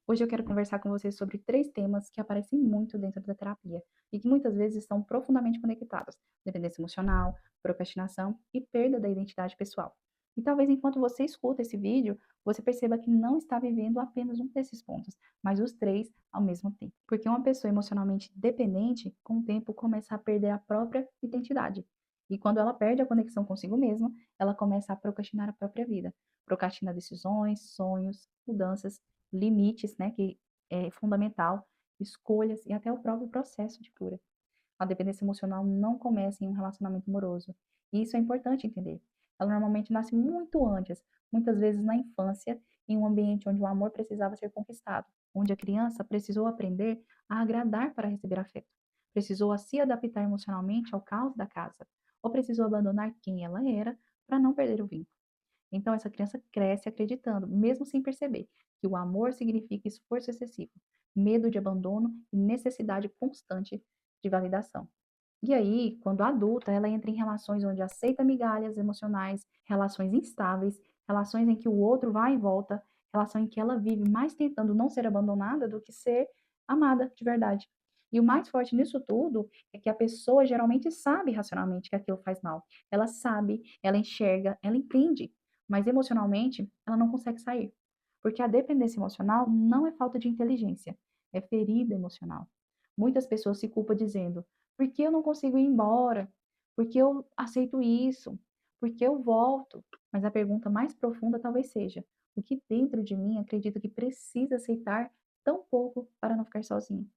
Hoje eu quero conversar com você sobre 3 temas que aparecem muito dentro da terapia e que muitas vezes estão profundamente conectados: dependência emocional, procrastinação e perda da identidade pessoal. E talvez enquanto você escuta esse vídeo, você perceba que não está vivendo apenas um desses pontos, mas os 3 ao mesmo tempo. Porque uma pessoa emocionalmente dependente, com o tempo, começa a perder a própria identidade. E quando ela perde a conexão consigo mesma, ela começa a procrastinar a própria vida. Procrastina decisões, sonhos, mudanças, limites, né, que é fundamental, escolhas e até o próprio processo de cura. A dependência emocional não começa em um relacionamento amoroso. E isso é importante entender. Ela normalmente nasce muito antes, muitas vezes na infância, em um ambiente onde o amor precisava ser conquistado, onde a criança precisou aprender a agradar para receber afeto, precisou a se adaptar emocionalmente ao caos da casa, ou precisou abandonar quem ela era para não perder o vínculo. Então, essa criança cresce acreditando, mesmo sem perceber, que o amor significa esforço excessivo, medo de abandono e necessidade constante de validação. E aí, quando adulta, ela entra em relações onde aceita migalhas emocionais, relações instáveis, relações em que o outro vai e volta, relação em que ela vive mais tentando não ser abandonada do que ser amada de verdade. E o mais forte nisso tudo é que a pessoa geralmente sabe racionalmente que aquilo faz mal. Ela sabe, ela enxerga, ela entende, mas emocionalmente ela não consegue sair. Porque a dependência emocional não é falta de inteligência, é ferida emocional. Muitas pessoas se culpam dizendo: por que eu não consigo ir embora? Por que eu aceito isso? Por que eu volto? Mas a pergunta mais profunda talvez seja: o que dentro de mim acredito que precisa aceitar tão pouco para não ficar sozinho?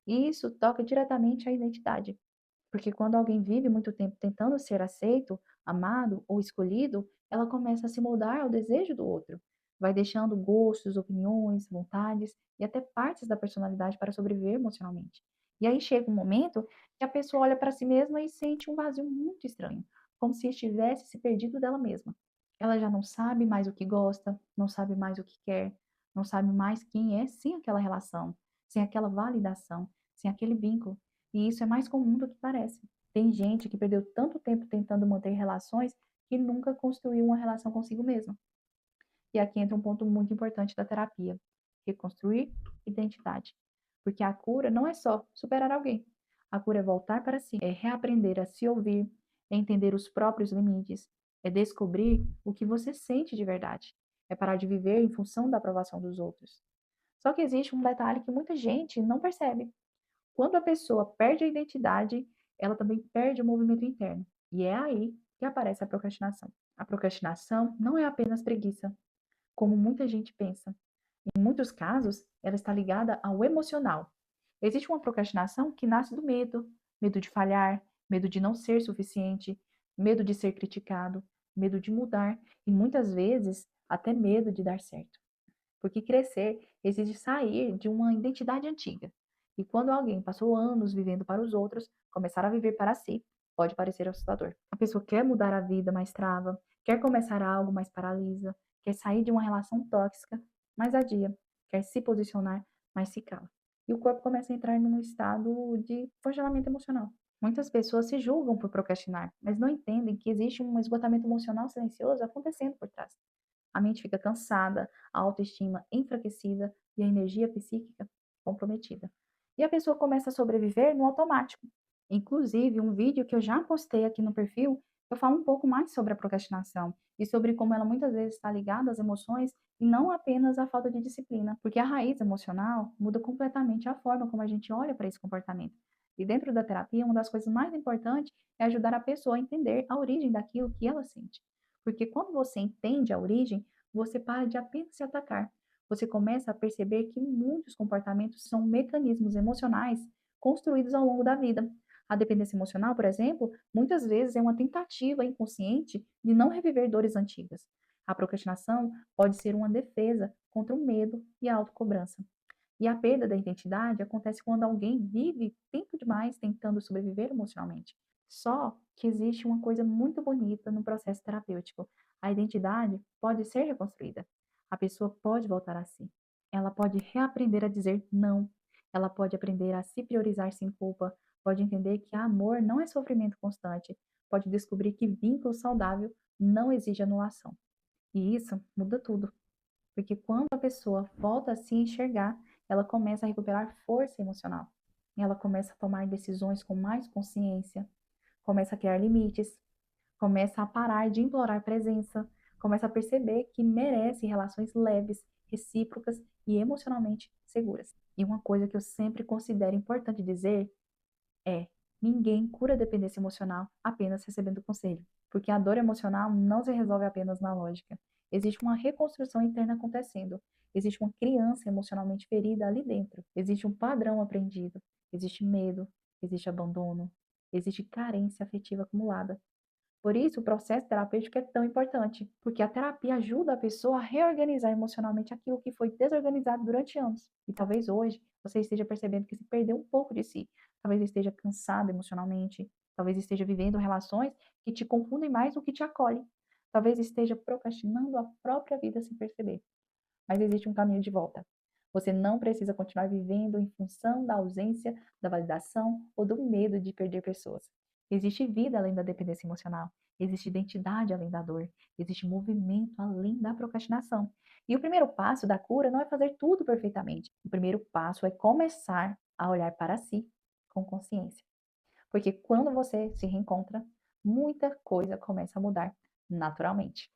E isso toca diretamente à identidade. Porque quando alguém vive muito tempo tentando ser aceito, amado ou escolhido, ela começa a se moldar ao desejo do outro. Vai deixando gostos, opiniões, vontades e até partes da personalidade para sobreviver emocionalmente. E aí chega um momento que a pessoa olha para si mesma e sente um vazio muito estranho, como se estivesse se perdido dela mesma. Ela já não sabe mais o que gosta, não sabe mais o que quer, não sabe mais quem é sem aquela relação, sem aquela validação, sem aquele vínculo. E isso é mais comum do que parece. Tem gente que perdeu tanto tempo tentando manter relações que nunca construiu uma relação consigo mesma. E aqui entra um ponto muito importante da terapia: reconstruir identidade. Porque a cura não é só superar alguém. A cura é voltar para si, é reaprender a se ouvir, é entender os próprios limites, é descobrir o que você sente de verdade, é parar de viver em função da aprovação dos outros. Só que existe um detalhe que muita gente não percebe: quando a pessoa perde a identidade, ela também perde o movimento interno. E é aí que aparece a procrastinação. A procrastinação não é apenas preguiça, como muita gente pensa. Em muitos casos, ela está ligada ao emocional. Existe uma procrastinação que nasce do medo: medo de falhar, medo de não ser suficiente, medo de ser criticado, medo de mudar e muitas vezes até medo de dar certo. Porque crescer exige sair de uma identidade antiga. E quando alguém passou anos vivendo para os outros, começar a viver para si pode parecer assustador. A pessoa quer mudar a vida, mas trava, quer começar algo, mas paralisa, quer sair de uma relação tóxica, mas adia, quer se posicionar, mas se cala. E o corpo começa a entrar num estado de congelamento emocional. Muitas pessoas se julgam por procrastinar, mas não entendem que existe um esgotamento emocional silencioso acontecendo por trás. A mente fica cansada, a autoestima enfraquecida e a energia psíquica comprometida. E a pessoa começa a sobreviver no automático. Inclusive, um vídeo que eu já postei aqui no perfil, eu falo um pouco mais sobre a procrastinação e sobre como ela muitas vezes está ligada às emoções e não apenas à falta de disciplina, porque a raiz emocional muda completamente a forma como a gente olha para esse comportamento. E dentro da terapia, uma das coisas mais importantes é ajudar a pessoa a entender a origem daquilo que ela sente. Porque quando você entende a origem, você para de apenas se atacar. Você começa a perceber que muitos comportamentos são mecanismos emocionais construídos ao longo da vida. A dependência emocional, por exemplo, muitas vezes é uma tentativa inconsciente de não reviver dores antigas. A procrastinação pode ser uma defesa contra o medo e a autocobrança. E a perda da identidade acontece quando alguém vive tempo demais tentando sobreviver emocionalmente. Só que existe uma coisa muito bonita no processo terapêutico: a identidade pode ser reconstruída. A pessoa pode voltar a si. Ela pode reaprender a dizer não. Ela pode aprender a se priorizar sem culpa. Pode entender que amor não é sofrimento constante. Pode descobrir que vínculo saudável não exige anulação. E isso muda tudo. Porque quando a pessoa volta a se enxergar, ela começa a recuperar força emocional. Ela começa a tomar decisões com mais consciência, começa a criar limites, começa a parar de implorar presença, começa a perceber que merece relações leves, recíprocas e emocionalmente seguras. E uma coisa que eu sempre considero importante dizer é: ninguém cura a dependência emocional apenas recebendo conselho, porque a dor emocional não se resolve apenas na lógica. Existe uma reconstrução interna acontecendo. Existe uma criança emocionalmente ferida ali dentro. Existe um padrão aprendido. Existe medo, existe abandono, existe carência afetiva acumulada. Por isso, o processo terapêutico é tão importante, porque a terapia ajuda a pessoa a reorganizar emocionalmente aquilo que foi desorganizado durante anos. E talvez hoje você esteja percebendo que se perdeu um pouco de si. Talvez esteja cansado emocionalmente, talvez esteja vivendo relações que te confundem mais do que te acolhem. Talvez esteja procrastinando a própria vida sem perceber. Mas existe um caminho de volta. Você não precisa continuar vivendo em função da ausência, da validação ou do medo de perder pessoas. Existe vida além da dependência emocional. Existe identidade além da dor. Existe movimento além da procrastinação. E o primeiro passo da cura não é fazer tudo perfeitamente. O primeiro passo é começar a olhar para si com consciência. Porque quando você se reencontra, muita coisa começa a mudar naturalmente.